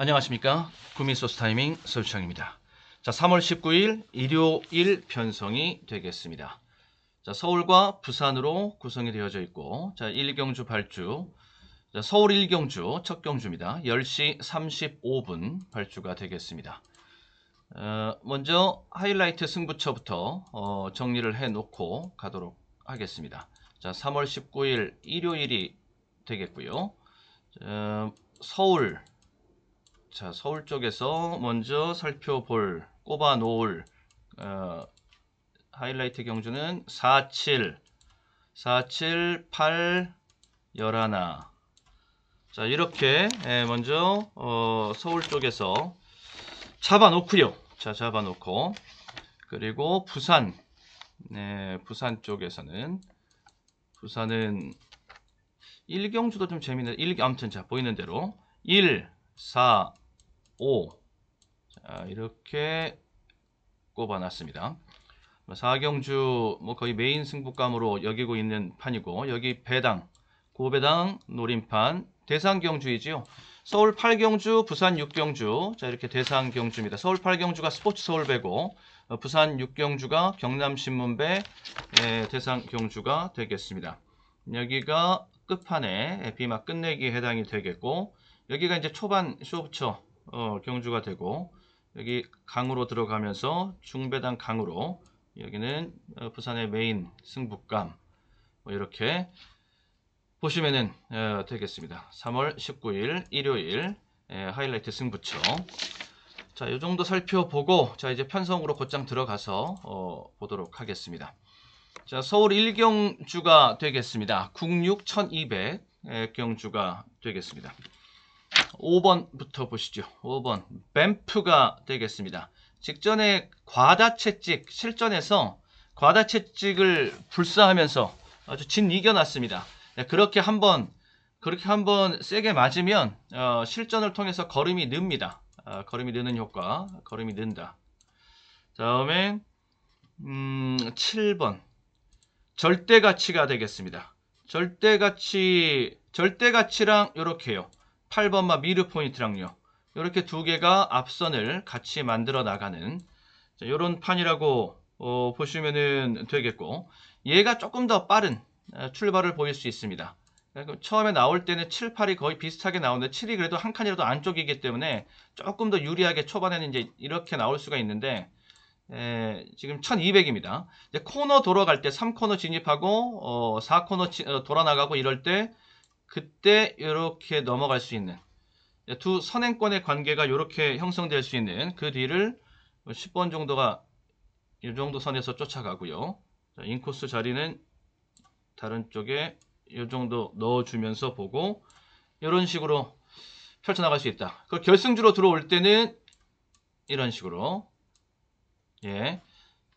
안녕하십니까. 구민소스 타이밍 서유창입니다. 자, 3월 19일 일요일 편성이 되겠습니다. 자, 서울과 부산으로 구성이 되어져 있고, 자, 1경주 발주. 자, 서울 1경주 첫 경주입니다. 10시 35분 발주가 되겠습니다. 먼저 하이라이트 승부처부터 정리를 해 놓고 가도록 하겠습니다. 자, 3월 19일 일요일이 되겠고요. 서울 쪽에서 먼저 살펴볼 꼽아 놓을 하이라이트 경주는 47, 8, 11. 자, 이렇게 먼저 서울 쪽에서 잡아놓고요. 자, 잡아놓고, 그리고 부산, 부산 쪽에서는 부산은 1경주도 좀 재밌는, 아무튼 자, 보이는 대로 1, 4, 5. 자, 이렇게 꼽아놨습니다. 4경주 뭐 거의 메인 승부감으로 여기고 있는 판이고, 여기 배당, 고배당 노림판 대상 경주이지요. 서울 8경주, 부산 6경주. 자, 이렇게 대상 경주입니다. 서울 8경주가 스포츠 서울배고, 부산 6경주가 경남신문배 대상 경주가 되겠습니다. 여기가 끝판에 비막 끝내기에 해당이 되겠고, 여기가 이제 초반 쇼부처 경주가 되고, 여기 강으로 들어가면서 중배당 강으로, 여기는 부산의 메인 승부감, 뭐 이렇게 보시면은 되겠습니다. 3월 19일 일요일 하이라이트 승부처. 자, 요 정도 살펴보고, 자, 이제 편성으로 곧장 들어가서 보도록 하겠습니다. 자, 서울 1경주가 되겠습니다. 국육 1200 경주가 되겠습니다. 5번부터 보시죠. 5번 뱀프가 되겠습니다. 직전에 과다채찍, 실전에서 과다채찍을 불사하면서 아주 진 이겨놨습니다. 그렇게 한번 세게 맞으면 실전을 통해서 걸음이 늡니다. 걸음이 느는 효과, 걸음이 는다. 다음에 7번 절대가치가 되겠습니다. 절대가치랑 요렇게요. 8번마 미르 포인트랑요. 이렇게 두 개가 앞선을 같이 만들어 나가는 이런 판이라고 보시면 되겠고, 얘가 조금 더 빠른 출발을 보일 수 있습니다. 처음에 나올 때는 7, 8이 거의 비슷하게 나오는데 7이 그래도 한 칸이라도 안쪽이기 때문에 조금 더 유리하게 초반에는 이제 이렇게 나올 수가 있는데, 지금 1200입니다. 이제 코너 돌아갈 때 3코너 진입하고 4코너 돌아 나가고 이럴 때, 그때 이렇게 넘어갈 수 있는 두 선행권의 관계가 이렇게 형성될 수 있는 그 뒤를 10번 정도가 이 정도 선에서 쫓아가고요. 자, 인코스 자리는 다른 쪽에 이 정도 넣어주면서 보고 이런 식으로 펼쳐나갈 수 있다. 그 결승주로 들어올 때는 이런 식으로,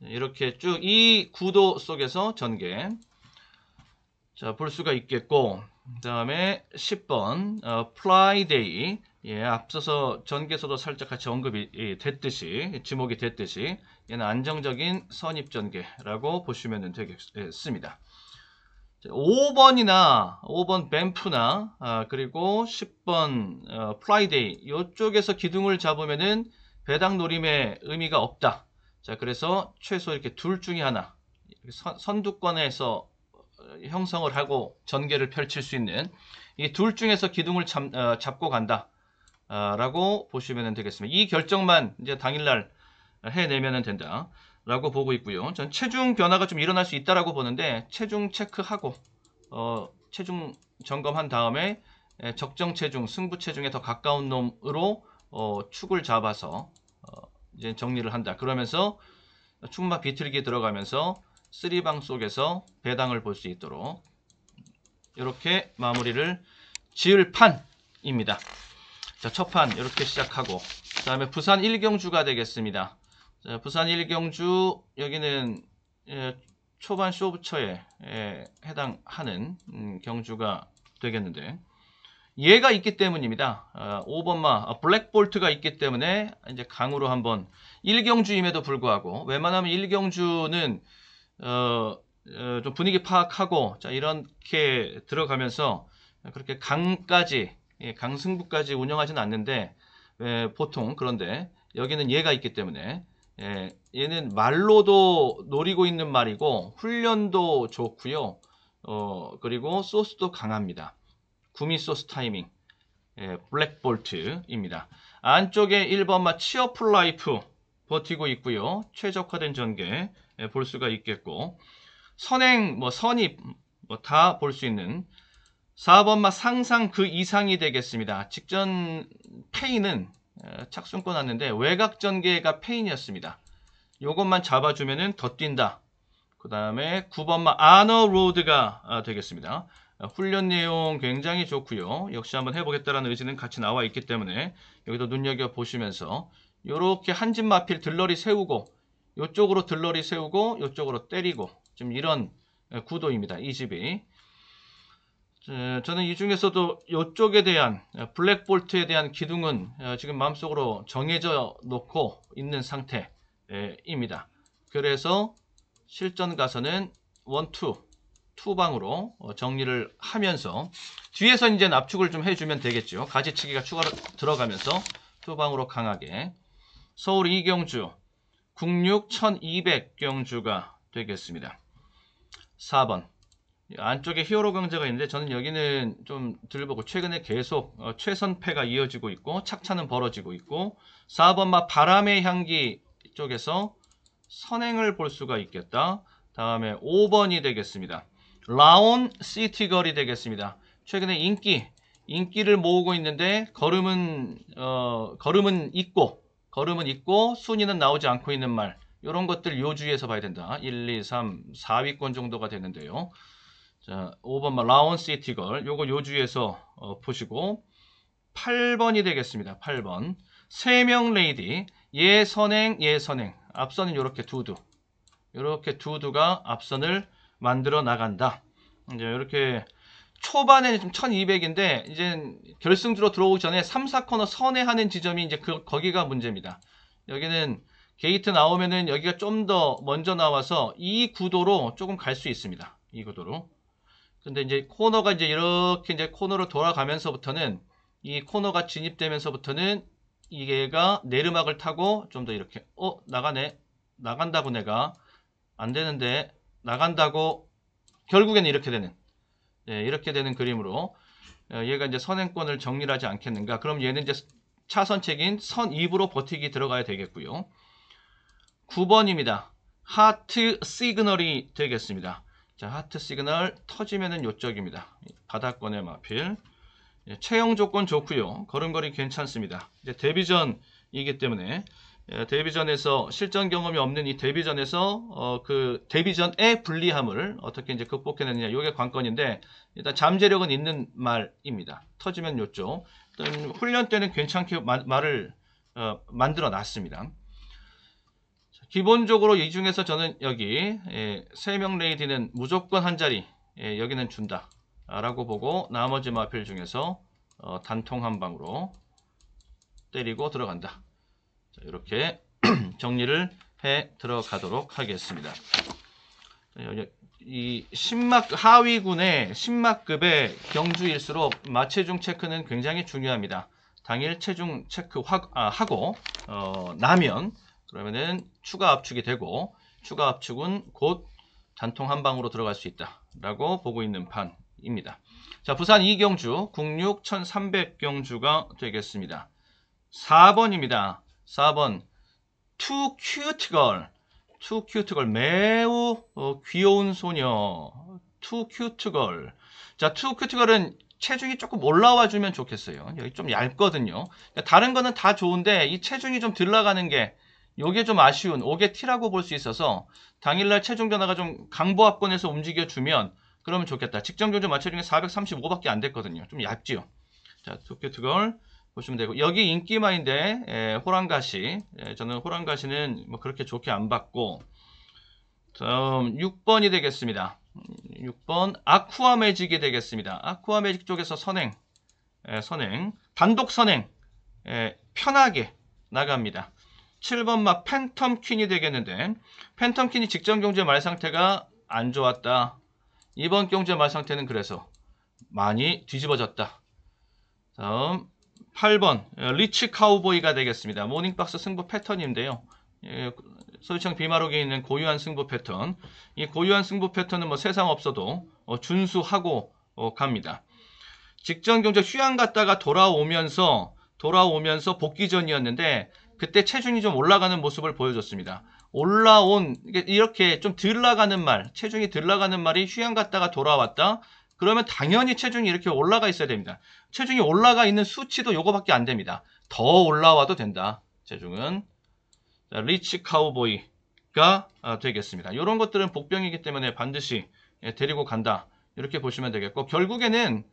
이렇게 쭉 이 구도 속에서 전개 자, 볼 수가 있겠고, 그 다음에 10번 플라이데이, 앞서서 전개에서도 살짝 같이 언급이 됐듯이, 지목이 됐듯이 얘는 안정적인 선입전개라고 보시면 되겠습니다. 5번 뱀프나 그리고 10번 플라이데이, 이쪽에서 기둥을 잡으면은 배당 노림의 의미가 없다. 자, 그래서 최소 이렇게 둘 중에 하나, 선두권에서 형성을 하고 전개를 펼칠 수 있는 이 둘 중에서 기둥을 잡고 간다 라고 보시면 되겠습니다. 이 결정만 이제 당일날 해내면 된다 라고 보고 있고요. 전 체중 변화가 좀 일어날 수 있다라고 보는데, 체중 체크하고 체중 점검한 다음에 적정 체중, 승부 체중에 더 가까운 놈으로 축을 잡아서 이제 정리를 한다. 그러면서 축마 비틀기 들어가면서 3방 속에서 배당을 볼 수 있도록 이렇게 마무리를 지을 판입니다. 자, 첫 판 이렇게 시작하고, 그 다음에 부산 1경주가 되겠습니다. 자, 부산 1경주, 여기는 초반 쇼부처에 해당하는 경주가 되겠는데, 얘가 있기 때문입니다. 5번마 블랙볼트가 있기 때문에 이제 강으로 한번 1경주임에도 불구하고, 웬만하면 1경주는 좀 분위기 파악하고, 자, 이렇게 들어가면서 그렇게 강까지, 강승부까지 운영하지는 않는데, 보통. 그런데 여기는 얘가 있기 때문에 얘는 말로도 노리고 있는 말이고 훈련도 좋고요. 그리고 소스도 강합니다. 구미 소스 타이밍 블랙볼트입니다. 안쪽에 1번마 치어풀라이프 버티고 있고요. 최적화된 전개 볼 수가 있겠고, 선행, 선입 다 볼 수 있는 4번마 상상 그 이상이 되겠습니다. 직전 페인은 착순권 왔는데 외곽 전개가 페인이었습니다. 요것만 잡아주면은 더 뛴다. 그 다음에 9번마 아너 로드가 되겠습니다. 훈련 내용 굉장히 좋고요. 역시 한번 해보겠다라는 의지는 같이 나와 있기 때문에 여기도 눈여겨보시면서 요렇게 한집 마필 들러리 세우고 요쪽으로 들러리 세우고 요쪽으로 때리고 좀 이런 구도입니다. 이 집이. 저는 이 중에서도 요쪽에 대한 블랙볼트에 대한 기둥은 지금 마음속으로 정해져 놓고 있는 상태입니다. 그래서 실전 가서는 1, 2 방으로 정리를 하면서 뒤에서 이제 납축을 좀 해주면 되겠죠. 가지치기가 추가로 들어가면서 2 방으로 강하게 서울 이경주 국육 1200 경주가 되겠습니다. 4번 안쪽에 히어로 강자가 있는데 저는 여기는 좀 들보고 최근에 계속 최선패가 이어지고 있고 착차는 벌어지고 있고 4번마 바람의 향기 쪽에서 선행을 볼 수가 있겠다. 다음에 5번이 되겠습니다. 라온 시티걸이 되겠습니다. 최근에 인기를 모으고 있는데 걸음은 있고 순위는 나오지 않고 있는 말, 이런 것들 요주에서 봐야 된다. 1, 2, 3, 4위권 정도가 되는데요. 자, 5번 라온 시티걸, 요거 요주에서 보시고 8번이 되겠습니다. 8번 세명 레이디 예선행 앞선은 요렇게 두두가 앞선을 만들어 나간다. 이제 이렇게 초반에는 좀 1200인데 이제 결승주로 들어오기 전에 3, 4코너 선회하는 지점이 이제 거기가 문제입니다. 여기는 게이트 나오면은 여기가 좀 더 먼저 나와서 이 구도로 조금 갈 수 있습니다. 이 구도로. 근데 이제 코너가 이제 이렇게 이제 코너로 돌아가면서부터는 이 코너가 진입되면서부터는 이게가 내리막을 타고 좀 더 이렇게 나간다고 내가 안 되는데 나간다고 결국엔 이렇게 되는 그림으로 얘가 이제 선행권을 정리를 하지 않겠는가. 그럼 얘는 이제 차선책인 선 2부로 버티기 들어가야 되겠고요. 9번입니다. 하트 시그널이 되겠습니다. 자, 하트 시그널 터지면은 요쪽입니다. 바닥권의 마필. 체형 조건 좋고요. 걸음걸이 괜찮습니다. 이제 데뷔전이기 때문에 데뷔전에서 실전 경험이 없는 이 데뷔전에서 그 데뷔전의 불리함을 어떻게 이제 극복해내느냐, 이게 관건인데 일단 잠재력은 있는 말입니다. 터지면 요쪽. 일단 훈련 때는 괜찮게 말을 만들어 놨습니다. 기본적으로 이 중에서 저는 여기 3명 레이디는 무조건 한 자리 여기는 준다 라고 보고 나머지 마필 중에서 단통 한 방으로 때리고 들어간다. 자, 이렇게 정리를 해 들어가도록 하겠습니다. 이 하위군의 10막급의 경주일수록 마체중 체크는 굉장히 중요합니다. 당일 체중 체크 하고 나면 그러면은 추가 압축이 되고 추가 압축은 곧 단통 한 방으로 들어갈 수 있다 라고 보고 있는 판입니다. 자, 부산 이경주 국육 1300 경주가 되겠습니다. 4번입니다. 4번 투 큐트걸 매우 귀여운 소녀 투 큐트걸. 자, 투 큐트걸은 체중이 조금 올라와 주면 좋겠어요. 여기 좀 얇거든요. 다른 거는 다 좋은데 이 체중이 좀 들어가는 게 요게 좀 아쉬운 5개 T라고 볼 수 있어서 당일날 체중 변화가 좀 강보합권에서 움직여주면 그러면 좋겠다. 직전 경주 마체중에 435밖에 안 됐거든요. 좀 얇지요. 자, 투큐트걸 보시면 되고, 여기 인기마인데 호랑가시, 저는 호랑가시는 뭐 그렇게 좋게 안 봤고, 다음 6번이 되겠습니다. 6번 아쿠아 매직이 되겠습니다. 아쿠아 매직 쪽에서 선행 단독 선행 편하게 나갑니다. 7번마 팬텀 퀸이 되겠는데, 팬텀 퀸이 직전 경주의 말 상태가 안 좋았다. 이번 경주의 말 상태는 그래서 많이 뒤집어졌다. 다음 8번 리치 카우보이가 되겠습니다. 모닝박스 승부 패턴인데요. 서울시청 비마록에 있는 고유한 승부 패턴. 이 고유한 승부 패턴은 뭐 세상 없어도 준수하고 갑니다. 직전 경적 휴양 갔다가 돌아오면서 복귀전이었는데 그때 체중이 좀 올라가는 모습을 보여줬습니다. 이렇게 좀 덜 나가는 말, 체중이 덜 나가는 말이 휴양 갔다가 돌아왔다. 그러면 당연히 체중이 이렇게 올라가 있어야 됩니다. 체중이 올라가 있는 수치도 요거밖에 안 됩니다. 더 올라와도 된다. 체중은. 자, 리치 카우보이가 되겠습니다. 이런 것들은 복병이기 때문에 반드시 데리고 간다. 이렇게 보시면 되겠고, 결국에는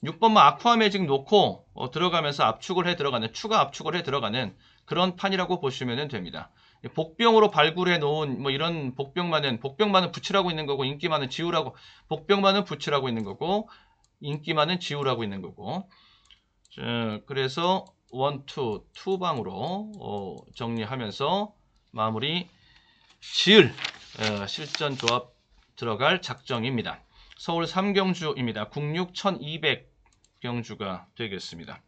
6번만 아쿠아 매직 놓고 들어가면서 압축을 해 들어가는, 추가 압축을 해 들어가는 그런 판이라고 보시면 됩니다. 복병으로 발굴해 놓은 뭐 이런 복병만은 붙이라고 있는 거고, 인기만은 지우라고, 복병만은 붙이라고 있는 거고, 인기만은 지우라고 있는 거고. 자, 그래서 1, 2, 2방으로 정리하면서 마무리 지을 실전 조합 들어갈 작정입니다. 서울 3경주입니다. 국육 1200경주가 되겠습니다.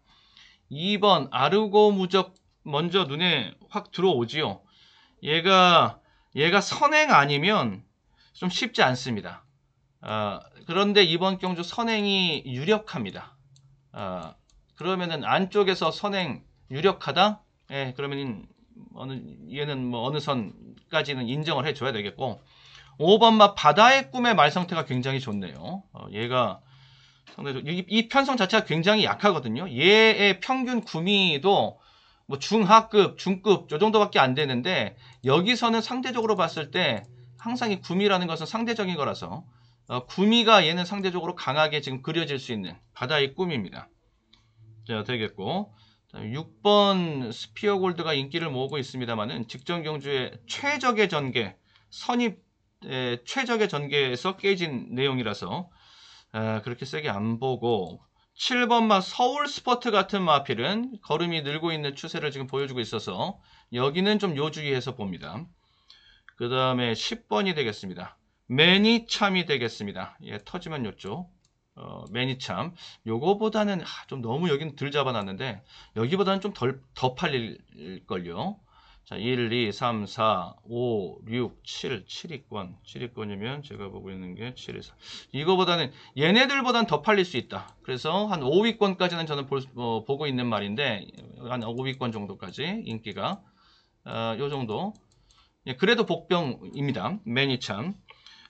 2번 아르고 무적 먼저 눈에 확 들어오지요. 얘가 선행 아니면 좀 쉽지 않습니다. 그런데 이번 경주 선행이 유력합니다. 그러면은 안쪽에서 선행 유력하다? 예, 그러면 얘는 뭐 어느 선까지는 인정을 해줘야 되겠고, 5번마 바다의 꿈의 말 상태가 굉장히 좋네요. 얘가 상대적으로 이 편성 자체가 굉장히 약하거든요. 얘의 평균 구미도 뭐 중하급, 중급 요 정도밖에 안 되는데, 여기서는 상대적으로 봤을 때 항상 이 구미라는 것은 상대적인 거라서 구미가 얘는 상대적으로 강하게 지금 그려질 수 있는 바다의 꿈입니다. 자, 되겠고, 6번 스피어 골드가 인기를 모으고 있습니다만은 직전 경주의 최적의 전개, 선입 최적의 전개에서 깨진 내용이라서 그렇게 세게 안 보고, 7번마 서울 스포트 같은 마필은 걸음이 늘고 있는 추세를 지금 보여주고 있어서 여기는 좀 요주의해서 봅니다. 그 다음에 10번이 되겠습니다. 매니참이 되겠습니다. 예, 터지면 요쪽 매니참, 요거보다는 좀 너무 여기는 덜 잡아놨는데 여기보다는 좀 더 팔릴걸요. 자, 1, 2, 3, 4, 5, 6, 7, 7위권이면 제가 보고 있는 게 7, 2, 4. 이거보다는, 얘네들보다는 더 팔릴 수 있다. 그래서 한 5위권까지는 저는 보고 있는 말인데, 한 5위권 정도까지 인기가, 요 정도. 예, 그래도 복병입니다. 매니참.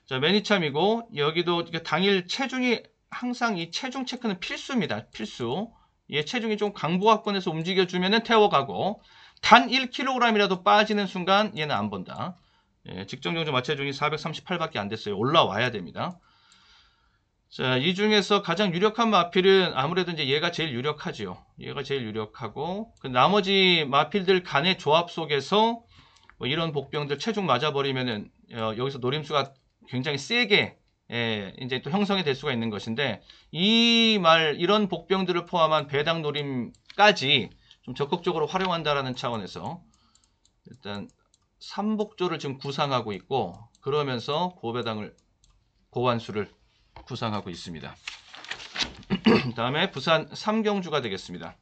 자, 매니참이고, 여기도 당일 체중이, 항상 이 체중 체크는 필수입니다. 필수. 얘 체중이 좀 강보합권에서 움직여주면은 태워가고, 단 1kg이라도 빠지는 순간 얘는 안 본다. 예, 직전 경주 마체중이 438밖에 안 됐어요. 올라와야 됩니다. 자, 이 중에서 가장 유력한 마필은 아무래도 이제 얘가 제일 유력하지요. 얘가 제일 유력하고, 그 나머지 마필들 간의 조합 속에서 뭐 이런 복병들 체중 맞아버리면은 여기서 노림수가 굉장히 세게 이제 또 형성이 될 수가 있는 것인데, 이런 복병들을 포함한 배당 노림까지 좀 적극적으로 활용한다라는 차원에서 일단 3복조를 지금 구상하고 있고, 그러면서 고환수를 구상하고 있습니다. 다음에 부산 3경주가 되겠습니다.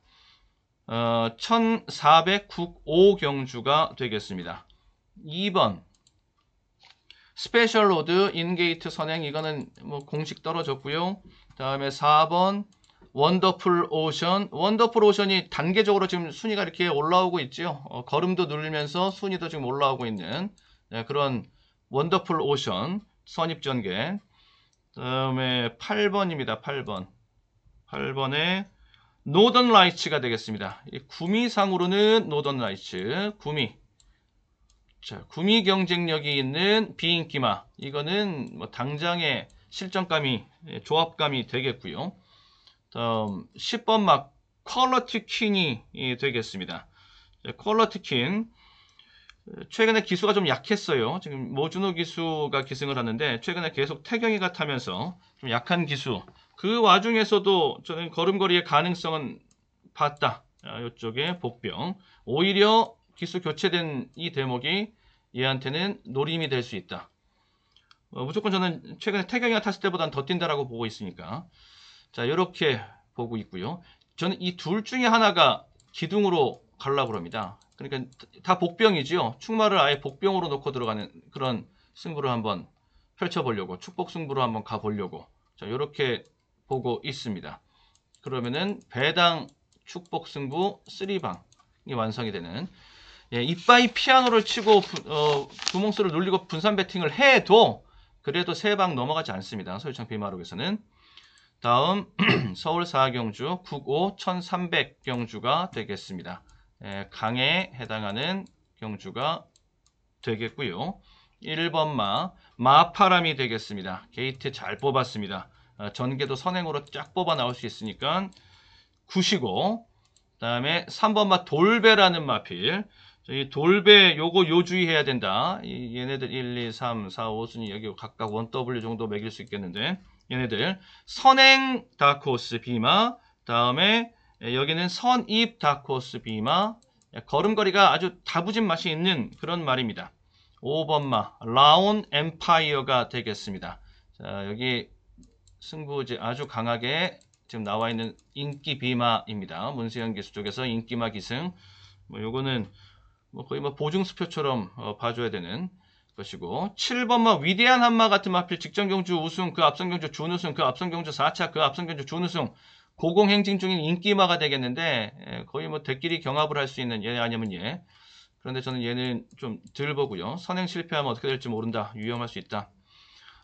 1405경주가 되겠습니다. 2번 스페셜 로드 인게이트 선행, 이거는 뭐 공식 떨어졌고요. 다음에 4번 원더풀 오션. 원더풀 오션이 단계적으로 지금 순위가 이렇게 올라오고 있죠. 걸음도 누르면서 순위도 지금 올라오고 있는 그런 원더풀 오션 선입전개. 다음에 8번입니다. 8번에 노던 라이츠가 되겠습니다. 구미상으로는 노던 라이츠, 구미. 자, 구미 경쟁력이 있는 비인기마. 이거는 뭐 당장의 실전감이, 조합감이 되겠고요. 다음 10번 막 퀄러티 퀸이 되겠습니다. 퀄러티 퀸, 최근에 기수가 좀 약했어요. 지금 모준호 기수가 기승을 하는데 최근에 계속 태경이가 타면서 좀 약한 기수. 그 와중에서도 저는 걸음걸이의 가능성은 봤다. 이쪽에 복병. 오히려 기수 교체된 이 대목이 얘한테는 노림이 될 수 있다. 무조건 저는 최근에 태경이가 탔을 때보다는 더 뛴다라고 보고 있으니까. 자, 이렇게 보고 있고요. 저는 이 둘 중에 하나가 기둥으로 가려고 합니다. 그러니까 다 복병이지요. 축마를 아예 복병으로 놓고 들어가는 그런 승부를 한번 펼쳐보려고, 축복 승부로 한번 가보려고, 자, 이렇게 보고 있습니다. 그러면은 배당 축복 승부 3방이 완성이 되는, 예, 이빠이 피아노를 치고 구멍수를 눌리고 분산 배팅을 해도 그래도 3방 넘어가지 않습니다. 서울청 비마록에서는. 다음 서울 4경주 9고 1300 경주가 되겠습니다. 예, 강에 해당하는 경주가 되겠고요. 1번마 마파람이 되겠습니다. 게이트 잘 뽑았습니다. 전개도 선행으로 쫙 뽑아 나올 수 있으니까 9시고, 그 다음에 3번마 돌배라는 마필. 이 돌배 요거 요주의해야 된다. 얘네들 1, 2, 3, 4, 5순위 여기 각각 1W 정도 매길 수 있겠는데, 얘네들 선행 다크호스 비마, 다음에 여기는 선입 다크호스 비마. 걸음걸이가 아주 다부진 맛이 있는 그런 말입니다. 5번마 라온 엠파이어가 되겠습니다. 자, 여기 승부지 아주 강하게 지금 나와 있는 인기 비마입니다. 문세영 기수 쪽에서 인기마 기승. 뭐 요거는 뭐 거의 뭐 보증수표처럼 봐줘야 되는 것이고, 7번마 위대한 한마 같은 마필 직전 경주 우승, 그 앞선 경주 준우승, 그 앞선 경주 4차, 그 앞선 경주 준우승, 고공행진 중인 인기마가 되겠는데, 거의 뭐 대끼리 경합을 할 수 있는 얘 아니면 얘. 그런데 저는 얘는 좀 덜 보고요. 선행 실패하면 어떻게 될지 모른다. 위험할 수 있다.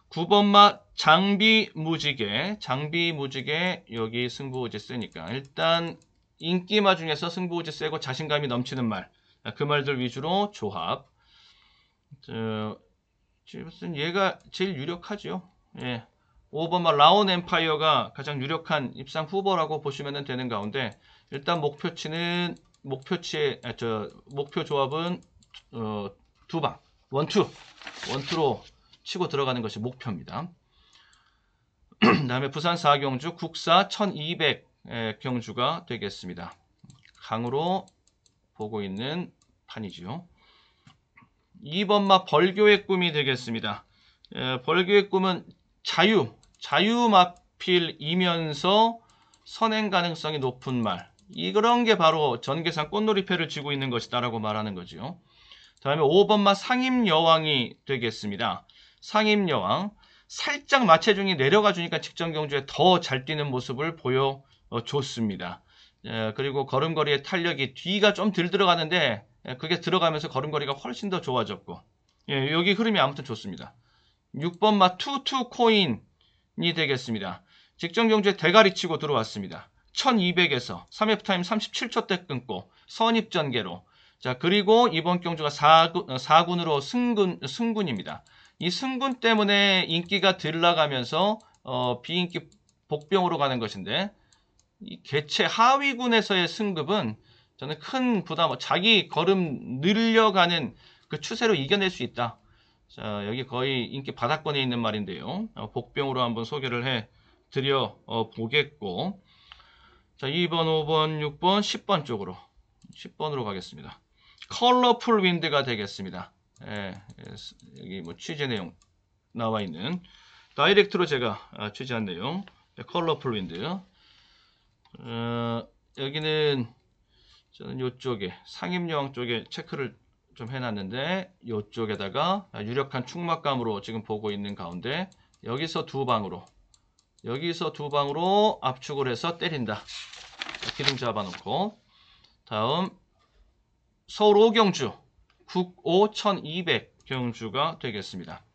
9번마 장비 무지개. 장비 무지개 여기 승부우지 쓰니까 일단 인기마 중에서 승부우지 세고 자신감이 넘치는 말, 그 말들 위주로 조합. 얘가 제일 유력하죠. 예. 5번마 라온 엠파이어가 가장 유력한 입상 후보라고 보시면 되는 가운데, 일단 목표 조합은 2방 원투로 치고 들어가는 것이 목표입니다. 그 다음에 부산 4경주 국사 1200 경주가 되겠습니다. 강으로 보고 있는 판이지요. 2번마 벌교의 꿈이 되겠습니다. 벌교의 꿈은 자유마필이면서 선행 가능성이 높은 말, 이런 게 바로 전계산 꽃놀이패를 쥐고 있는 것이다라고 말하는 거죠. 다음에 5번마 상임여왕이 되겠습니다. 상임여왕, 살짝 마체중이 내려가 주니까 직전 경주에 더 잘 뛰는 모습을 보여줬습니다. 그리고 걸음걸이의 탄력이 뒤가 좀 덜 들어가는데, 그게 들어가면서 걸음걸이가 훨씬 더 좋아졌고, 예, 여기 흐름이 아무튼 좋습니다. 6번마 투투 코인이 되겠습니다. 직전 경주에 대가리 치고 들어왔습니다. 1200에서 3F 타임 37초 때 끊고 선입전개로. 자, 그리고 이번 경주가 4군으로 승군입니다. 이 승군 때문에 인기가 들 나가면서 비인기 복병으로 가는 것인데, 이 개체 하위군에서의 승급은 저는 큰 부담, 자기 걸음 늘려가는 그 추세로 이겨낼 수 있다. 자, 여기 거의 인기 바닥권에 있는 말인데요. 복병으로 한번 소개를 해 드려 보겠고, 자, 2번, 5번, 6번, 10번 쪽으로 10번으로 가겠습니다. 컬러풀 윈드가 되겠습니다. 여기 뭐 취재 내용 나와 있는 다이렉트로 제가 취재한 내용, 컬러풀 윈드. 여기는 저는 이쪽에 상임여왕 쪽에 체크를 좀 해놨는데, 이쪽에다가 유력한 축막감으로 지금 보고 있는 가운데 여기서 두 방으로 압축을 해서 때린다. 기둥 잡아놓고, 다음 서울 5경주 국오 1200 경주가 되겠습니다.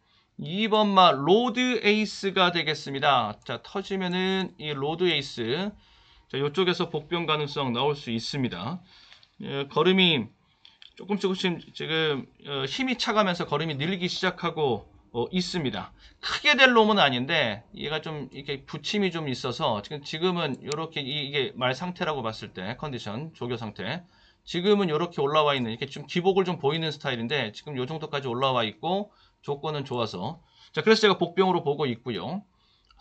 2번마 로드 에이스가 되겠습니다. 자, 터지면은 이 로드 에이스, 자, 이쪽에서 복병 가능성 나올 수 있습니다. 걸음이 조금씩 지금 힘이 차가면서 걸음이 늘기 시작하고 있습니다. 크게 될 놈은 아닌데 얘가 좀 이렇게 부침이 좀 있어서 지금은 이렇게 이게 말 상태라고 봤을 때 컨디션 조교 상태, 지금은 이렇게 올라와 있는, 이렇게 좀 기복을 좀 보이는 스타일인데 지금 이 정도까지 올라와 있고 조건은 좋아서, 자, 그래서 제가 복병으로 보고 있고요.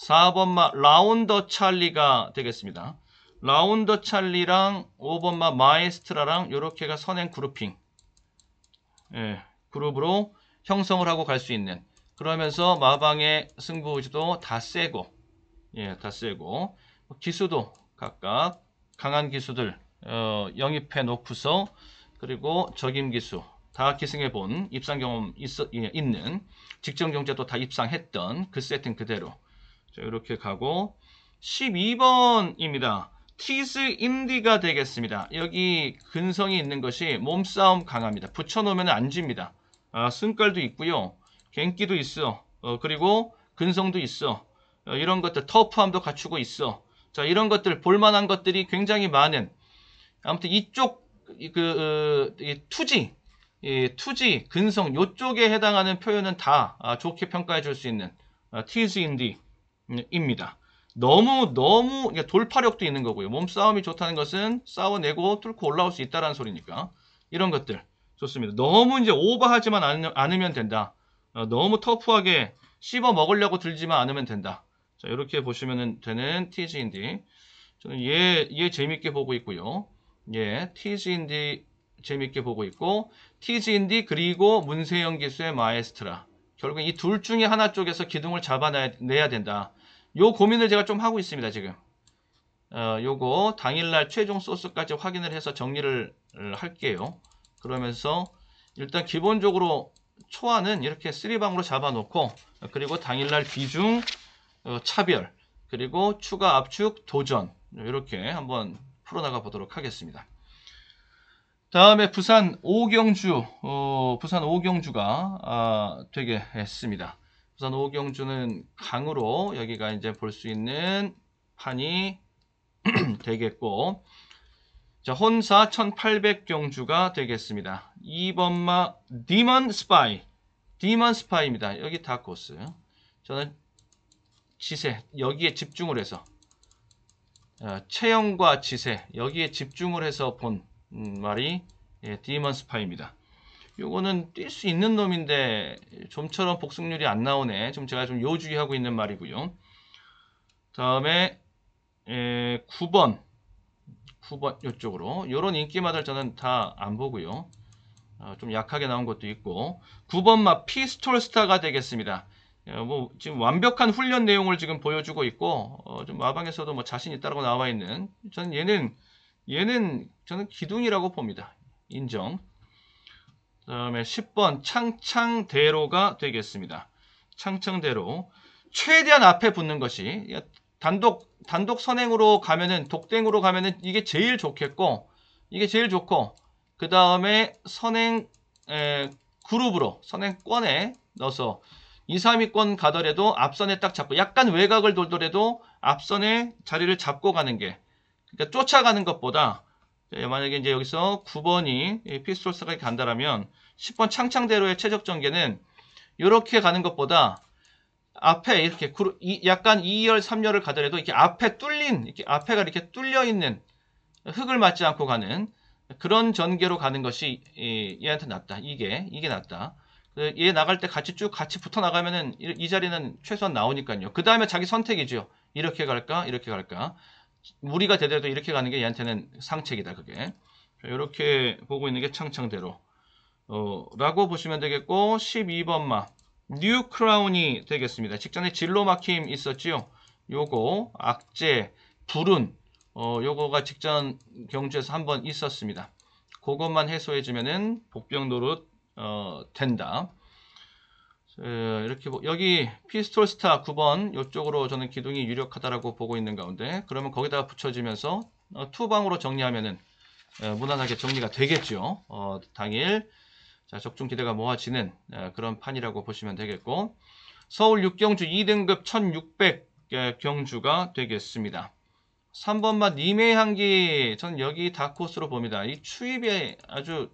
4번마 라운더 찰리가 되겠습니다. 라운더 찰리랑 5번마 마에스트라랑 이렇게가 선행 그룹핑, 그룹으로 형성을 하고 갈 수 있는, 그러면서 마방의 승부 의지도 다 세고, 기수도 각각 강한 기수들 영입해 놓고서 그리고 적임 기수 다 기승해 본 입상 경험 있는 직전 경제도 다 입상했던 그 세팅 그대로 자, 이렇게 가고 12번입니다. 티즈 인디가 되겠습니다. 여기 근성이 있는 것이 몸싸움 강합니다. 붙여놓으면 안 집니다. 승깔도 있고요. 갱기도 있어. 그리고 근성도 있어. 이런 것들 터프함도 갖추고 있어. 자, 이런 것들 볼만한 것들이 굉장히 많은 아무튼 이쪽 투지 근성 요쪽에 해당하는 표현은 다 좋게 평가해 줄 수 있는 티즈 인디입니다. 너무 돌파력도 있는 거고요. 몸싸움이 좋다는 것은 싸워내고 뚫고 올라올 수 있다는 소리니까 이런 것들 좋습니다. 너무 이제 오버하지만 않으면 된다. 너무 터프하게 씹어 먹으려고 들지만 않으면 된다. 자, 이렇게 보시면 되는 티즈 인디. 저는 얘 재밌게 보고 있고요. 예, 티즈 인디 재밌게 보고 있고 티즈 인디 그리고 문세영 기수의 마에스트라. 결국 이 둘 중에 하나 쪽에서 기둥을 잡아내야 된다. 요 고민을 제가 좀 하고 있습니다, 지금. 요거 당일날 최종 소스까지 확인을 해서 정리를 할게요. 그러면서 일단 기본적으로 초안은 이렇게 3방으로 잡아놓고 그리고 당일날 비중, 차별, 그리고 추가 압축, 도전 이렇게 한번 풀어나가 보도록 하겠습니다. 다음에 부산 오경주가 되게 했습니다. 부산 오경주는 강으로 여기가 이제 볼 수 있는 판이 되겠고, 자, 혼사 1800경주가 되겠습니다. 2번마 디먼 스파이입니다. 여기 다코스. 저는 지세 여기에 집중을 해서 체형과 지세 여기에 집중을 해서 본 말이 디먼 스파이입니다. 요거는 뛸 수 있는 놈인데 좀처럼 복승률이 안 나오네. 좀 제가 좀 요주의하고 있는 말이고요. 다음에 9번 이쪽으로 요런 인기마들 저는 다 안 보고요. 좀 약하게 나온 것도 있고 9번마 피스톨 스타가 되겠습니다. 뭐 지금 완벽한 훈련 내용을 지금 보여주고 있고 좀 마방에서도 뭐 자신 있다고 나와 있는 저는 얘는 저는 기둥이라고 봅니다. 인정. 다음에 10번 창창대로가 되겠습니다. 창창대로 최대한 앞에 붙는 것이 단독 선행으로 가면은 독댕으로 가면은 이게 제일 좋겠고 그 다음에 선행 그룹으로 선행권에 넣어서 2, 3위권 가더라도 앞선에 딱 잡고 약간 외곽을 돌더라도 앞선에 자리를 잡고 가는 게 그러니까 쫓아가는 것보다 만약에 이제 여기서 9번이 피스톨스가 간다라면 10번 창창대로의 최적 전개는 이렇게 가는 것보다 앞에 이렇게 약간 2열, 3열을 가더라도 이렇게 앞에 이렇게 앞에가 이렇게 뚫려 있는 흙을 맞지 않고 가는 그런 전개로 가는 것이 얘한테 낫다. 이게 낫다. 얘 나갈 때 같이 붙어 나가면은 이 자리는 최소한 나오니까요. 그 다음에 자기 선택이죠. 이렇게 갈까? 이렇게 갈까? 무리가 되더라도 이렇게 가는 게 얘한테는 상책이다. 그게. 이렇게 보고 있는 게 창창대로. 라고 보시면 되겠고 12번마 뉴 크라운이 되겠습니다. 직전에 진로 막힘 있었지요. 요거 악재, 불운 요거가 직전 경주에서 한번 있었습니다. 그것만 해소해주면은 복병 노릇 된다. 이렇게 여기 피스톨 스타 9번 이쪽으로 저는 기둥이 유력하다라고 보고 있는 가운데 그러면 거기다가 붙여지면서 투방으로 정리하면은 무난하게 정리가 되겠죠. 당일 자, 적중 기대가 모아지는 그런 판이라고 보시면 되겠고 서울 6경주 2등급 1600 경주가 되겠습니다. 3번마 님의 향기 저는 여기 다코스로 봅니다. 이 추입이 아주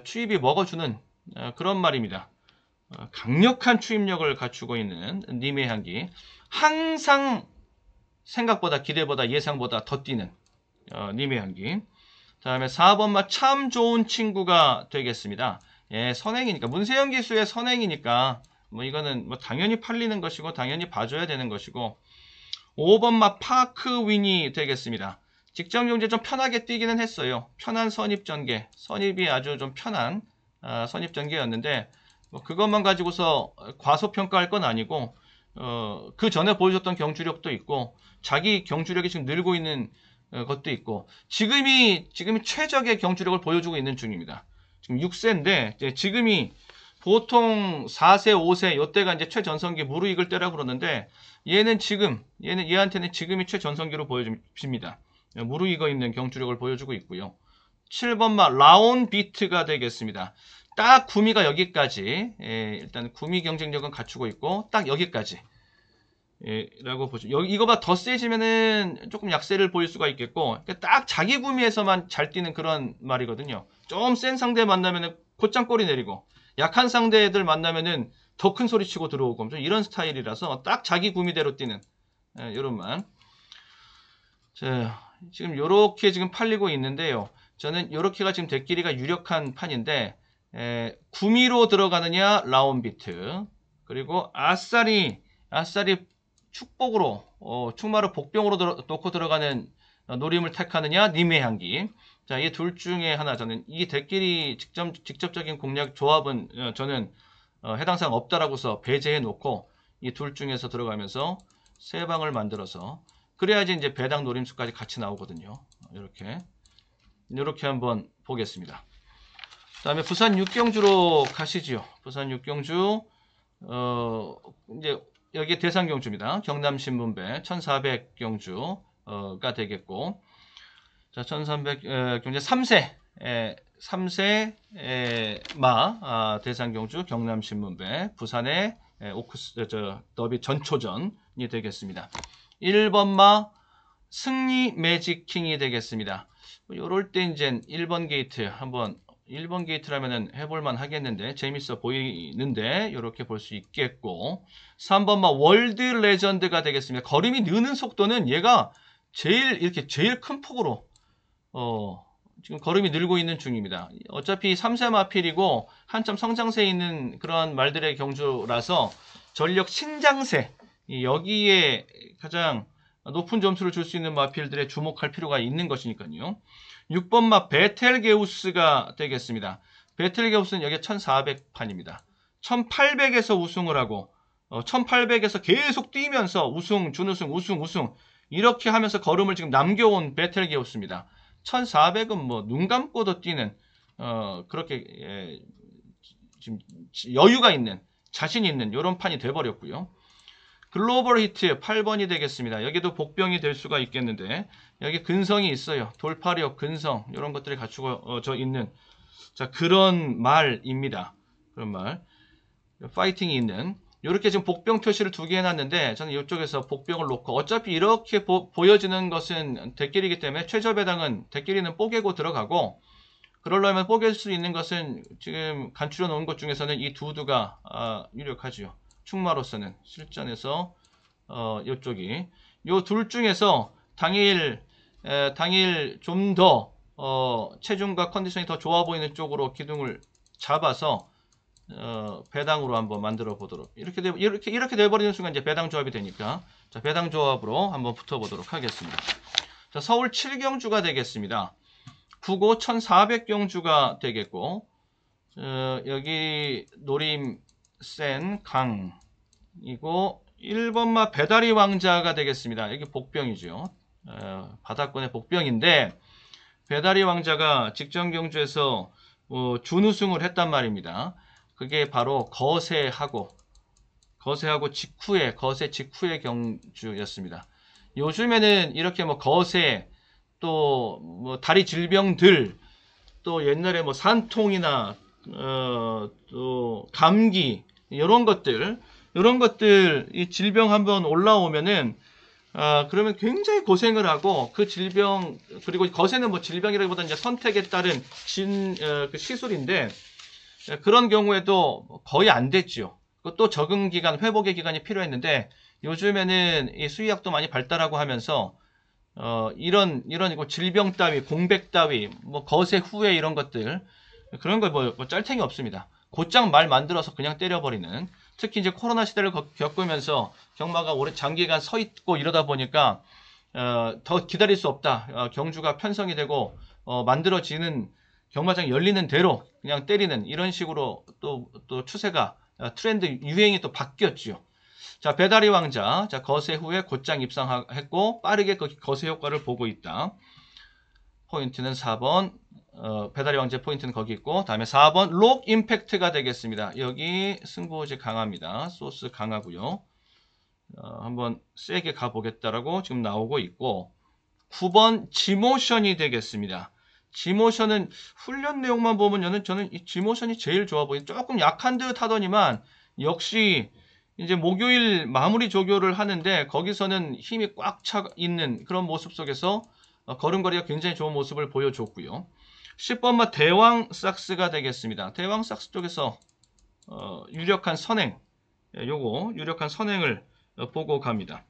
추입이 먹어주는 그런 말입니다. 강력한 추입력을 갖추고 있는 님의 향기 항상 생각보다 기대보다 예상보다 더 뛰는 님의 향기. 다음에 4번마 참 좋은 친구가 되겠습니다. 예, 선행이니까 문세영 기수의 선행이니까 뭐 이거는 뭐 당연히 팔리는 것이고 당연히 봐줘야 되는 것이고 5번마 파크윈이 되겠습니다. 직전 경제 좀 편하게 뛰기는 했어요. 편한 선입 전개, 선입이 아주 좀 편한 선입 전개였는데 뭐 그것만 가지고서 과소평가할 건 아니고 그 전에 보여줬던 경주력도 있고 자기 경주력이 지금 늘고 있는 것도 있고, 지금이 최적의 경주력을 보여주고 있는 중입니다. 지금 6세인데, 지금이 보통 4세, 5세, 요때가 이제 최전성기 무르익을 때라고 그러는데, 얘한테는 지금이 최전성기로 보여집니다. 무르익어 있는 경주력을 보여주고 있고요. 7번마 라온 비트가 되겠습니다. 딱 구미가 여기까지, 일단 구미 경쟁력은 갖추고 있고, 딱 여기까지. 라고 보죠. 이거보다 더 세지면은 조금 약세를 보일 수가 있겠고, 딱 자기 구미에서만 잘 뛰는 그런 말이거든요. 좀 센 상대 만나면은 곧장 꼬리 내리고, 약한 상대들 만나면은 더 큰 소리 치고 들어오고, 좀 이런 스타일이라서 딱 자기 구미대로 뛰는, 이런 말. 자, 지금 요렇게 지금 팔리고 있는데요. 저는 요렇게가 지금 대끼리가 유력한 판인데, 구미로 들어가느냐, 라온 비트. 그리고 아싸리 축복으로, 축마를 복병으로 놓고 들어가는 노림을 택하느냐, 님의 향기. 자, 이 둘 중에 하나, 저는 이 대끼리 직접적인 공략 조합은 저는 해당 사항 없다라고서 배제해 놓고 이 둘 중에서 들어가면서 세 방을 만들어서 그래야지 이제 배당 노림수까지 같이 나오거든요. 이렇게 한번 보겠습니다. 그 다음에 부산 육경주로 가시지요. 부산 육경주, 이제 여기 대상경주입니다. 경남신문배 1400경주가 되겠고, 자, 1300 경주 3세 대상경주 경남신문배 부산의 오크스 더비 전초전이 되겠습니다. 1번마 승리 매직킹이 되겠습니다. 요럴 때 이제 1번 게이트 한번 1번 게이트라면은 해볼만 하겠는데 재밌어 보이는데 이렇게 볼 수 있겠고, 3번마 월드 레전드가 되겠습니다. 걸음이 느는 속도는 얘가 제일 큰 폭으로 지금 걸음이 늘고 있는 중입니다. 어차피 3세 마필이고 한참 성장세에 있는 그런 말들의 경주라서 전력 신장세, 여기에 가장 높은 점수를 줄 수 있는 마필들에 주목할 필요가 있는 것이니까요. 6번마 베텔게우스가 되겠습니다. 베텔게우스는 여기 1400판입니다. 1800에서 우승을 하고 1800에서 계속 뛰면서 우승, 준우승, 우승 이렇게 하면서 걸음을 지금 남겨온 베텔게우스입니다. 1400은 뭐 눈 감고도 뛰는 그렇게 지금 여유가 있는, 자신 있는 이런 판이 돼버렸고요. 글로벌 히트 8번이 되겠습니다. 여기도 복병이 될 수가 있겠는데 여기 근성이 있어요. 돌파력, 근성 이런 것들이 갖추어져 있는, 자, 그런 말입니다. 그런 말, 파이팅이 있는. 이렇게 지금 복병 표시를 2개 해놨는데 저는 이쪽에서 복병을 놓고, 어차피 이렇게 보여지는 것은 대끼리이기 때문에 최저 배당은 대끼리는 뽀개고 들어가고, 그러려면 뽀갤 수 있는 것은 지금 간추려 놓은 것 중에서는 이 두두가 유력하지요. 충마로서는 실전에서 이쪽이 요 둘 중에서 당일 좀 더 체중과 컨디션이 더 좋아 보이는 쪽으로 기둥을 잡아서 배당으로 한번 만들어 보도록, 이렇게 돼버리는 순간 이제 배당 조합이 되니까, 자, 배당 조합으로 한번 붙어 보도록 하겠습니다. 자, 서울 7경주가 되겠습니다. 9고 1400경주가 되겠고, 여기 노림 센 강이고, 1번마 배다리 왕자가 되겠습니다. 여기 복병이죠. 바다권의 복병인데, 배다리 왕자가 직전 경주에서 준우승을 했단 말입니다. 그게 바로 거세하고 거세 직후의 경주였습니다. 요즘에는 이렇게 뭐 거세, 또 뭐 다리 질병들, 또 옛날에 뭐 산통이나 또 감기 이런 것들 이 질병 한번 올라오면은 그러면 굉장히 고생을 하고, 그 질병, 그리고 거세는 뭐 질병이라기보다 이제 선택에 따른 그 시술인데, 그런 경우에도 거의 안 됐죠. 또 적응 기간, 회복의 기간이 필요했는데, 요즘에는 이 수의학도 많이 발달하고 하면서 이런 질병 따위, 공백 따위, 뭐 거세 후에 이런 것들, 그런 거 뭐 짤탱이 없습니다. 곧장 말 만들어서 그냥 때려버리는. 특히 이제 코로나 시대를 겪으면서 경마가 오래 장기간 서 있고 이러다 보니까 더 기다릴 수 없다. 경주가 편성이 되고 만들어지는, 경마장이 열리는 대로 그냥 때리는, 이런 식으로 또 추세가, 트렌드, 유행이 또 바뀌었죠. 자, 배달의 왕자. 자, 거세 후에 곧장 입상했고 빠르게 그 거세 효과를 보고 있다. 포인트는 4번. 배달의 왕자 포인트는 거기 있고, 다음에 4번 록 임팩트가 되겠습니다. 여기 승부호재 강합니다. 소스 강하고요. 한번 세게 가보겠다라고 지금 나오고 있고, 9번 지모션이 되겠습니다. 지모션은 훈련 내용만 보면 저는 이 지모션이 제일 좋아 보이는, 조금 약한 듯 하더니만 역시 이제 목요일 마무리 조교를 하는데 거기서는 힘이 꽉 차 있는 그런 모습 속에서 걸음걸이가 굉장히 좋은 모습을 보여줬고요. 10번마 대왕 삭스가 되겠습니다. 대왕 삭스 쪽에서 유력한 선행, 요거 유력한 선행을 보고 갑니다.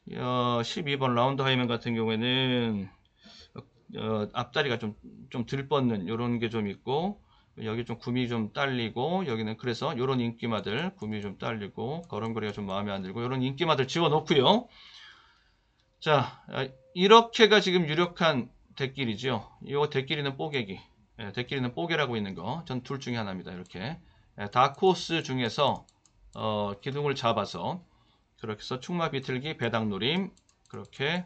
12번 라운드 하이맨 같은 경우에는 앞다리가 좀 들뻗는 요런 게 좀 있고, 여기 좀 구미 좀 딸리고, 여기는 그래서 요런 인기마들 구미 좀 딸리고 걸음걸이가 좀 마음에 안 들고 요런 인기마들 지워놓고요. 자, 이렇게가 지금 유력한 대끼리죠. 요 대끼리는 뽀개기, 대끼리는 뽀개라고 있는 거, 전 둘 중에 하나입니다. 이렇게 다크호스 중에서 기둥을 잡아서 그렇게 해서 충마 비틀기, 배당 노림, 그렇게,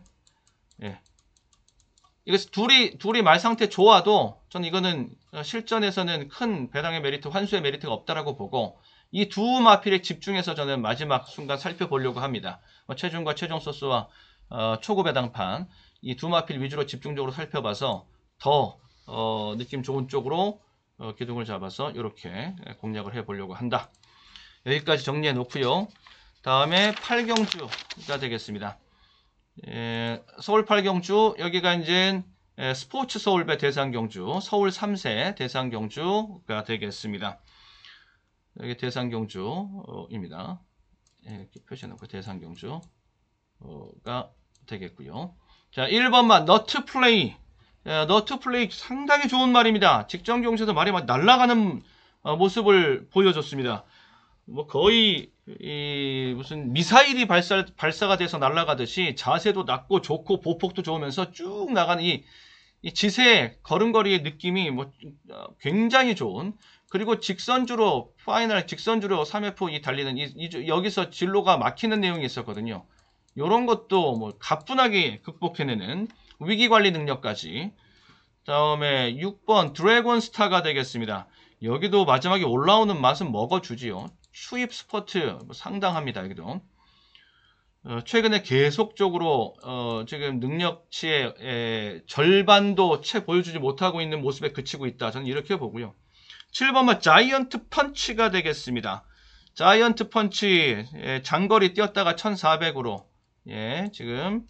이것이 둘이 말 상태 좋아도 전 이거는 실전에서는 큰 배당의 메리트, 환수의 메리트가 없다라고 보고, 이 두 마필에 집중해서 저는 마지막 순간 살펴보려고 합니다. 최중과 최종 소스와 초고 배당판, 이 두 마필 위주로 집중적으로 살펴봐서 더 느낌 좋은 쪽으로 기둥을 잡아서 이렇게 공략을 해보려고 한다. 여기까지 정리해 놓고요. 다음에 팔경주가 되겠습니다. 서울 팔경주, 여기가 이제 스포츠 서울배 대상경주, 서울 3세 대상경주가 되겠습니다. 여기 대상경주입니다. 이렇게 표시해놓고 대상경주가 되겠고요. 자, 1번만 너트 플레이. 너트 플레이 상당히 좋은 말입니다. 직전 경주에서 말이 막 날아가는 모습을 보여줬습니다. 뭐 거의 무슨 미사일이 발사가 돼서 날아가듯이 자세도 낮고 좋고 보폭도 좋으면서 쭉 나가는 이 지세 걸음걸이의 느낌이 뭐 굉장히 좋은, 그리고 직선주로 파이널 직선주로 3F 달리는 여기서 진로가 막히는 내용이 있었거든요. 이런 것도 뭐 가뿐하게 극복해내는 위기관리 능력까지. 다음에 6번 드래곤 스타가 되겠습니다. 여기도 마지막에 올라오는 맛은 먹어주지요. 추입 스퍼트 상당합니다. 여기도 최근에 계속적으로 지금 능력치의 절반도 채 보여주지 못하고 있는 모습에 그치고 있다. 저는 이렇게 보고요. 7번만 자이언트 펀치가 되겠습니다. 자이언트 펀치, 장거리 뛰었다가 1400으로 지금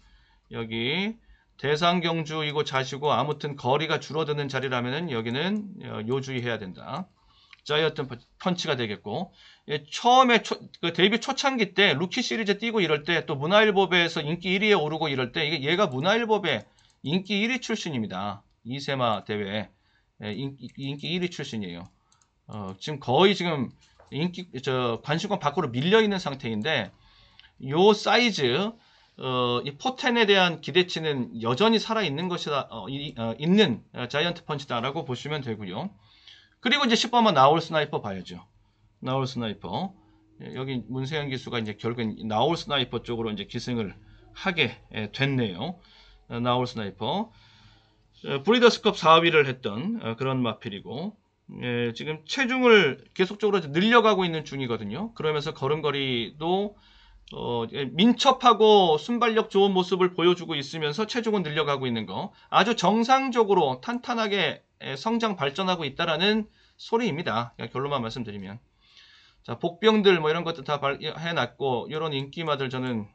여기 대상경주이고 자시고 아무튼 거리가 줄어드는 자리라면은 여기는 요주의해야 된다. 자이언트 펀치가 되겠고, 처음에 그 데뷔 초창기 때 루키 시리즈 뛰고 이럴 때 또 문화일보배에서 인기 1위에 오르고 이럴 때 얘가 문화일보배 인기 1위 출신입니다. 이세마 대회 인기 1위 출신이에요. 지금 거의 지금 관심권 밖으로 밀려 있는 상태인데, 요 사이즈 이 포텐에 대한 기대치는 여전히 살아 있는 것이다. 있는 자이언트 펀치다라고 보시면 되고요. 그리고 이제 10번만 나올 스나이퍼 봐야죠. 나올 스나이퍼. 여기 문세현 기수가 이제 결국엔 나올 스나이퍼 쪽으로 이제 기승을 하게 됐네요. 나올 스나이퍼. 브리더스컵 4위를 했던 그런 마필이고, 지금 체중을 계속적으로 늘려가고 있는 중이거든요. 그러면서 걸음걸이도 민첩하고 순발력 좋은 모습을 보여주고 있으면서 체중은 늘려가고 있는 거, 아주 정상적으로 탄탄하게 성장 발전하고 있다라는 소리입니다. 결론만 말씀드리면, 자, 복병들 뭐 이런 것도 다 해놨고 이런 인기마들 저는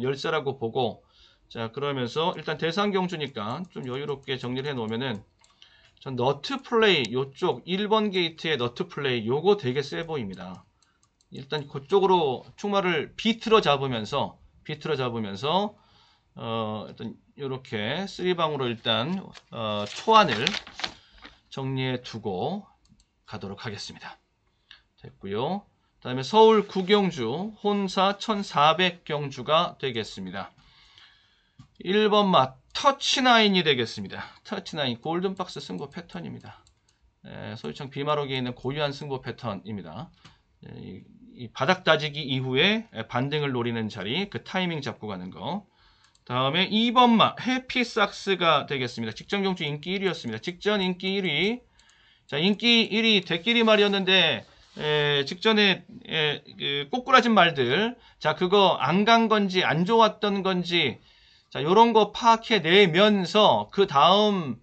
열세라고 보고, 자, 그러면서 일단 대상경주니까 좀 여유롭게 정리를 해 놓으면은, 전 너트 플레이 요쪽 1번 게이트의 너트 플레이 요거 되게 세 보입니다. 일단 그쪽으로 충마를 비틀어 잡으면서 일단 이렇게 3방으로 일단 초안을 정리해 두고 가도록 하겠습니다. 됐고요. 다음에 서울 구경주 혼사 1400경주가 되겠습니다. 1번 맛 터치나인이 되겠습니다. 터치나인 골든박스 승부 패턴입니다. 소유청 비마록에 있는 고유한 승부 패턴입니다. 이 바닥 다지기 이후에 반등을 노리는 자리, 그 타이밍 잡고 가는 거. 다음에 2번마 해피삭스가 되겠습니다. 직전 경주 인기 1위였습니다. 직전 인기 1위. 자, 인기 1위 대끼리 말이었는데 직전에 그 꼬꾸라진 말들, 자, 그거 안 간 건지 안 좋았던 건지, 자, 요런 거 파악해내면서 그 다음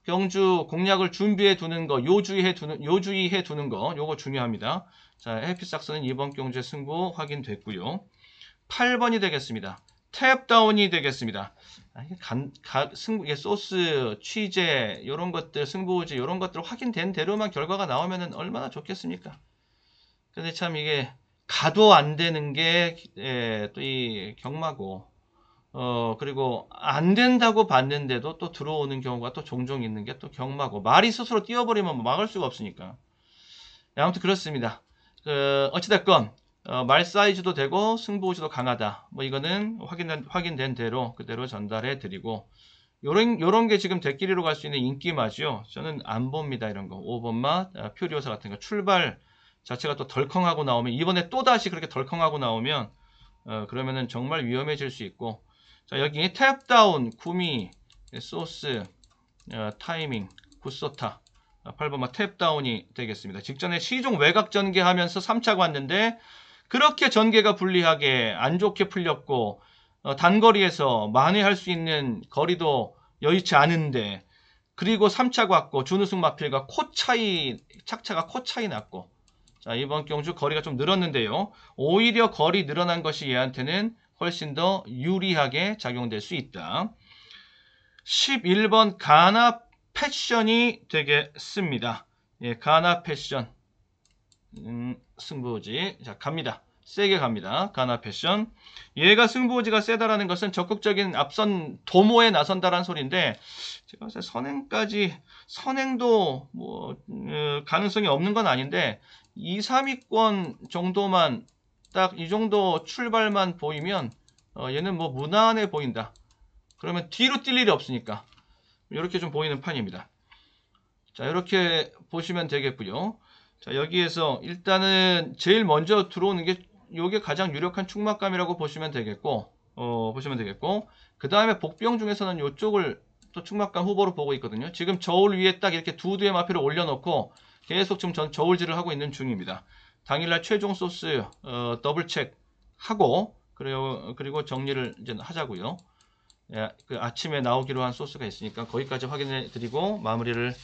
경주 공략을 준비해 두는 거, 요주의해 두는 거, 요거 중요합니다. 자, 해피삭스는 이번 경주의 승부 확인됐고요. 8번이 되겠습니다. 탭다운이 되겠습니다. 이게 소스, 취재, 요런 것들, 승부지, 요런 것들 확인된 대로만 결과가 나오면은 얼마나 좋겠습니까? 근데 참 이게 가도 안 되는 게 또 이 경마고, 그리고 안 된다고 봤는데도 또 들어오는 경우가 또 종종 있는 게 또 경마고, 말이 스스로 뛰어버리면 뭐 막을 수가 없으니까. 아무튼 그렇습니다. 어찌됐건 말 사이즈도 되고 승부지도 강하다. 뭐 이거는 확인된 대로 그대로 전달해 드리고, 요런 게 지금 대끼리로 갈 수 있는 인기마죠. 저는 안 봅니다. 이런 거. 5번마 퓨리오사 같은 거 출발 자체가 또 덜컹하고 나오면, 이번에 또 다시 그렇게 덜컹하고 나오면 그러면은 정말 위험해질 수 있고. 자, 여기 탭다운, 구미, 소스, 타이밍, 굿소타, 8번마 탭다운이 되겠습니다. 직전에 시종 외곽 전개하면서 3차가 왔는데 그렇게 전개가 불리하게 안 좋게 풀렸고, 단거리에서 만회할 수 있는 거리도 여의치 않은데, 그리고 3차가 왔고 준우승 마필과 착차가 코 차이 났고, 자, 이번 경주 거리가 좀 늘었는데요. 오히려 거리 늘어난 것이 얘한테는 훨씬 더 유리하게 작용될 수 있다. 11번 가나 패션이 되겠습니다. 예, 가나 패션. 승부지. 자, 갑니다. 세게 갑니다. 가나 패션. 얘가 승부지가 세다라는 것은 적극적인 앞선 도모에 나선다라는 소리인데, 제가 봤을 때 선행도 뭐 가능성이 없는 건 아닌데 2, 3위권 정도만, 딱 이 정도 출발만 보이면 얘는 뭐 무난해 보인다. 그러면 뒤로 뛸 일이 없으니까 이렇게 좀 보이는 판입니다. 자, 이렇게 보시면 되겠고요. 자, 여기에서 일단은 제일 먼저 들어오는 게 요게 가장 유력한 축막감이라고 보시면 되겠고, 그 다음에 복병 중에서는 요쪽을 또 축막감 후보로 보고 있거든요. 지금 저울 위에 딱 이렇게 두 대의 마표를 올려놓고 계속 지금 전 저울질을 하고 있는 중입니다. 당일날 최종 소스 더블 체크 하고, 그리고 정리를 이제 하자고요. 예, 그 아침에 나오기로 한 소스가 있으니까 거기까지 확인해 드리고 마무리를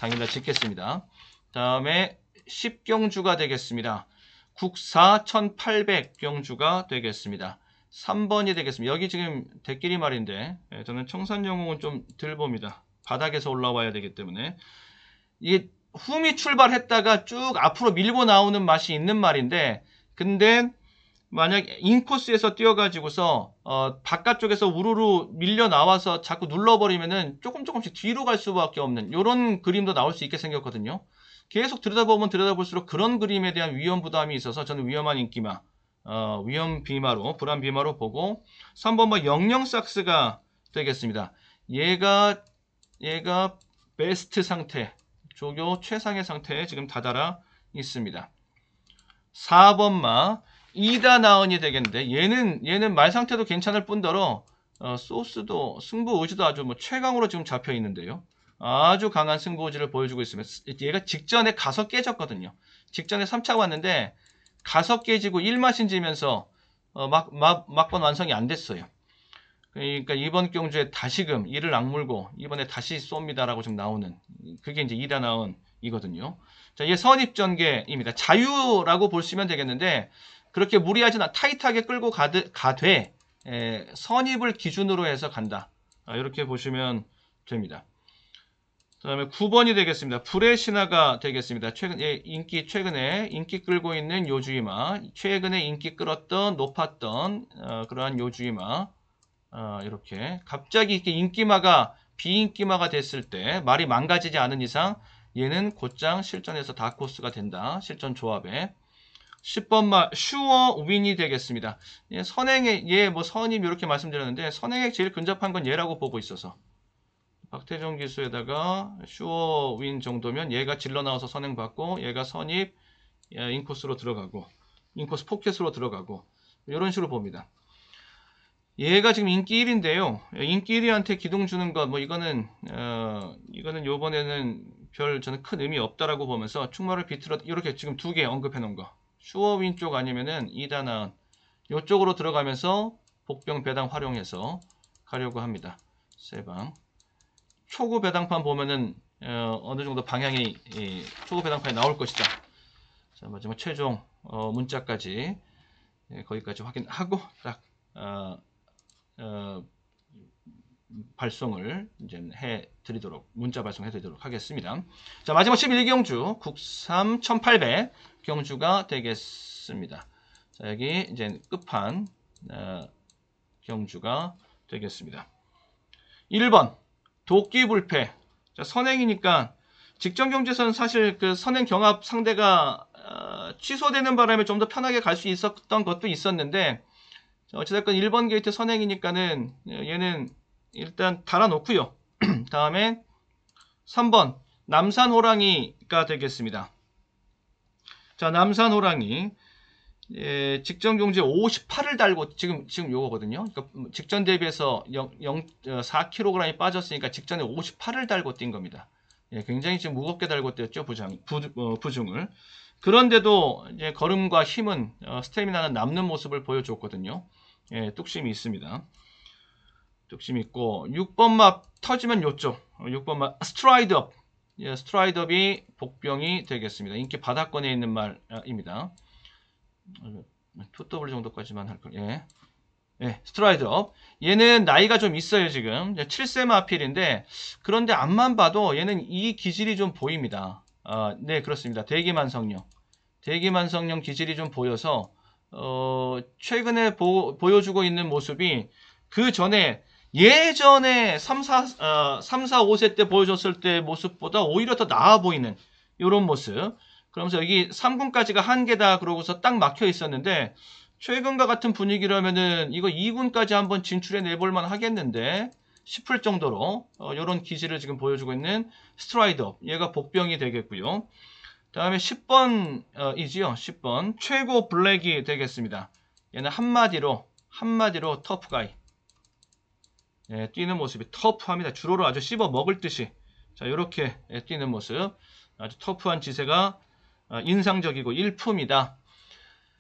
당일날 짓겠습니다. 다음에 10경주가 되겠습니다. 국사 1800경주가 되겠습니다. 3번이 되겠습니다. 여기 지금 대끼리 말인데, 저는 청산영웅은 좀 덜 봅니다. 바닥에서 올라와야 되기 때문에. 이게 훔이 출발했다가 쭉 앞으로 밀고 나오는 맛이 있는 말인데, 근데 만약 인코스에서 뛰어가지고서 바깥쪽에서 우르르 밀려 나와서 자꾸 눌러버리면은 조금씩 뒤로 갈 수밖에 없는 요런 그림도 나올 수 있게 생겼거든요. 계속 들여다볼수록 그런 그림에 대한 위험 부담이 있어서 저는 위험한 인기마, 위험 비마로, 불안 비마로 보고, 3번마 영영삭스가 되겠습니다. 얘가 베스트 상태, 조교 최상의 상태에 지금 다다라 있습니다. 4번마 이다나은이 되겠는데, 얘는 말 상태도 괜찮을 뿐더러 소스도 승부 의지도 아주 뭐 최강으로 지금 잡혀 있는데요. 아주 강한 승부 의지를 보여주고 있으면, 얘가 직전에 가서 깨졌거든요. 직전에 3차가 왔는데 가서 깨지고 1마신 지면서 막번 완성이 안 됐어요. 그러니까 이번 경주에 다시금 이를 악물고 이번에 다시 쏩니다라고 지금 나오는, 그게 이제 이다나은이거든요. 자, 얘 선입전개입니다. 자유라고 보시면 되겠는데, 그렇게 무리하지 타이트하게 끌고 가되 선입을 기준으로 해서 간다. 이렇게 보시면 됩니다. 그 다음에 9번이 되겠습니다. 불의 신화가 되겠습니다. 최근에 인기 끌고 있는 요주이마, 최근에 인기 끌었던 높았던 그러한 요주이마, 이렇게 갑자기 이렇게 인기마가 비인기마가 됐을 때 말이 망가지지 않은 이상 얘는 곧장 실전에서 다크호스가 된다. 실전 조합에. 10번마 슈어 윈이 되겠습니다. 예, 선행에 뭐 선임 이렇게 말씀드렸는데, 선행에 제일 근접한 건 얘라고 보고 있어서 박태종 기수에다가 슈어 윈 정도면 얘가 질러 나와서 선행 받고 얘가 선입 인코스로 들어가고, 인코스 포켓으로 들어가고 이런 식으로 봅니다. 얘가 지금 인기 1인데요. 인기 1위한테 기둥 주는 것, 뭐 이거는 요번에는 별 저는 큰 의미 없다라고 보면서 충마를 비틀어 이렇게 지금 두 개 언급해 놓은 거. 슈어윈 쪽 아니면은 이다나은 요쪽으로 들어가면서 복병 배당 활용해서 가려고 합니다. 세 방. 초구 배당판 보면은 어느 정도 방향이 초구 배당판이 나올 것이다. 자, 마지막 최종 문자까지 거기까지 확인하고 딱 발송을 이제 해드리도록 문자 발송해드리도록 하겠습니다. 자, 마지막 11경주 국삼 1800 경주가 되겠습니다. 자, 여기 이제 끝판 경주가 되겠습니다. 1번 도끼불패. 자, 선행이니까 직전 경주에서는 사실 그 선행 경합 상대가 취소되는 바람에 좀 더 편하게 갈 수 있었던 것도 있었는데 어찌됐건 1번 게이트 선행이니까는 얘는 일단 달아놓고요. 다음에 3번 남산호랑이가 되겠습니다. 자, 남산호랑이 직전 경주에 58을 달고 지금 요거거든요. 그러니까 직전 대비해서 4kg이 빠졌으니까 직전에 58을 달고 뛴 겁니다. 굉장히 지금 무겁게 달고 뛰었죠, 부중을. 그런데도 이제 걸음과 힘은 스태미나는 남는 모습을 보여줬거든요. 뚝심이 있습니다. 뚝심이 있고 6번 막 터지면 요쪽 6번 막 스트라이드업. 스트라이드업이 복병이 되겠습니다. 인기 바닥권에 있는 말입니다. 2W 정도까지만 할 거예요. 스트라이드업. 얘는 나이가 좀 있어요, 지금. 7세 마필인데, 그런데 앞만 봐도 얘는 이 기질이 좀 보입니다. 네, 그렇습니다. 대기만성령. 대기만성령 기질이 좀 보여서, 최근에 보여주고 있는 모습이 그 전에, 예전에 3, 4, 5세 때 보여줬을 때 모습보다 오히려 더 나아 보이는 이런 모습. 그러면서 여기 3군까지가 한계다 그러고서 딱 막혀 있었는데 최근과 같은 분위기라면은 이거 2군까지 한번 진출해 내볼만 하겠는데 싶을 정도로 이런 기질을 지금 보여주고 있는 스트라이더. 얘가 복병이 되겠고요. 다음에 10번이지요. 10번 최고 블랙이 되겠습니다. 얘는 한마디로 터프가이. 뛰는 모습이 터프합니다. 주로를 아주 씹어 먹을 듯이 자 이렇게 뛰는 모습 아주 터프한 지세가 인상적이고 일품이다.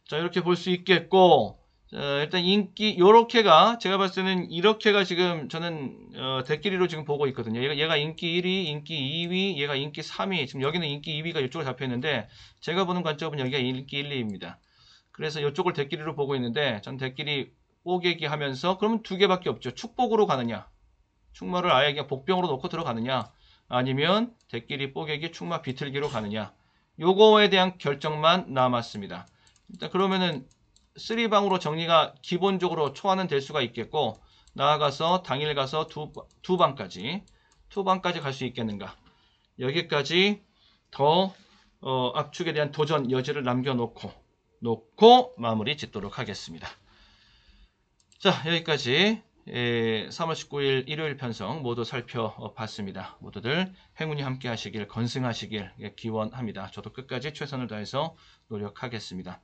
자 이렇게 볼 수 있겠고 일단 인기 요렇게가 제가 봤을 때는 이렇게가 지금 저는 대끼리로 지금 보고 있거든요. 얘가 인기 1위, 인기 2위, 얘가 인기 3위. 지금 여기는 인기 2위가 이쪽으로 잡혀 있는데 제가 보는 관점은 여기가 인기 1, 2입니다. 그래서 이쪽을 대끼리로 보고 있는데 전 대끼리 뽀개기 하면서 그러면 두 개밖에 없죠. 축복으로 가느냐, 축마를 아예 그냥 복병으로 놓고 들어가느냐, 아니면 대끼리 뽀개기 축마 비틀기로 가느냐. 요거에 대한 결정만 남았습니다. 일단 그러면은 3방으로 정리가 기본적으로 초안은 될 수가 있겠고 나아가서 당일 가서 두 방까지 갈 수 있겠는가. 여기까지 더 압축에 대한 도전 여지를 남겨놓고 마무리 짓도록 하겠습니다. 자 여기까지 3월 19일 일요일 편성 모두 살펴봤습니다. 모두들 행운이 함께 하시길 건승하시길 기원합니다. 저도 끝까지 최선을 다해서 노력하겠습니다.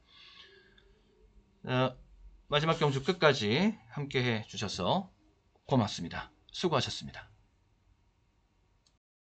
마지막 경주 끝까지 함께 해주셔서 고맙습니다. 수고하셨습니다.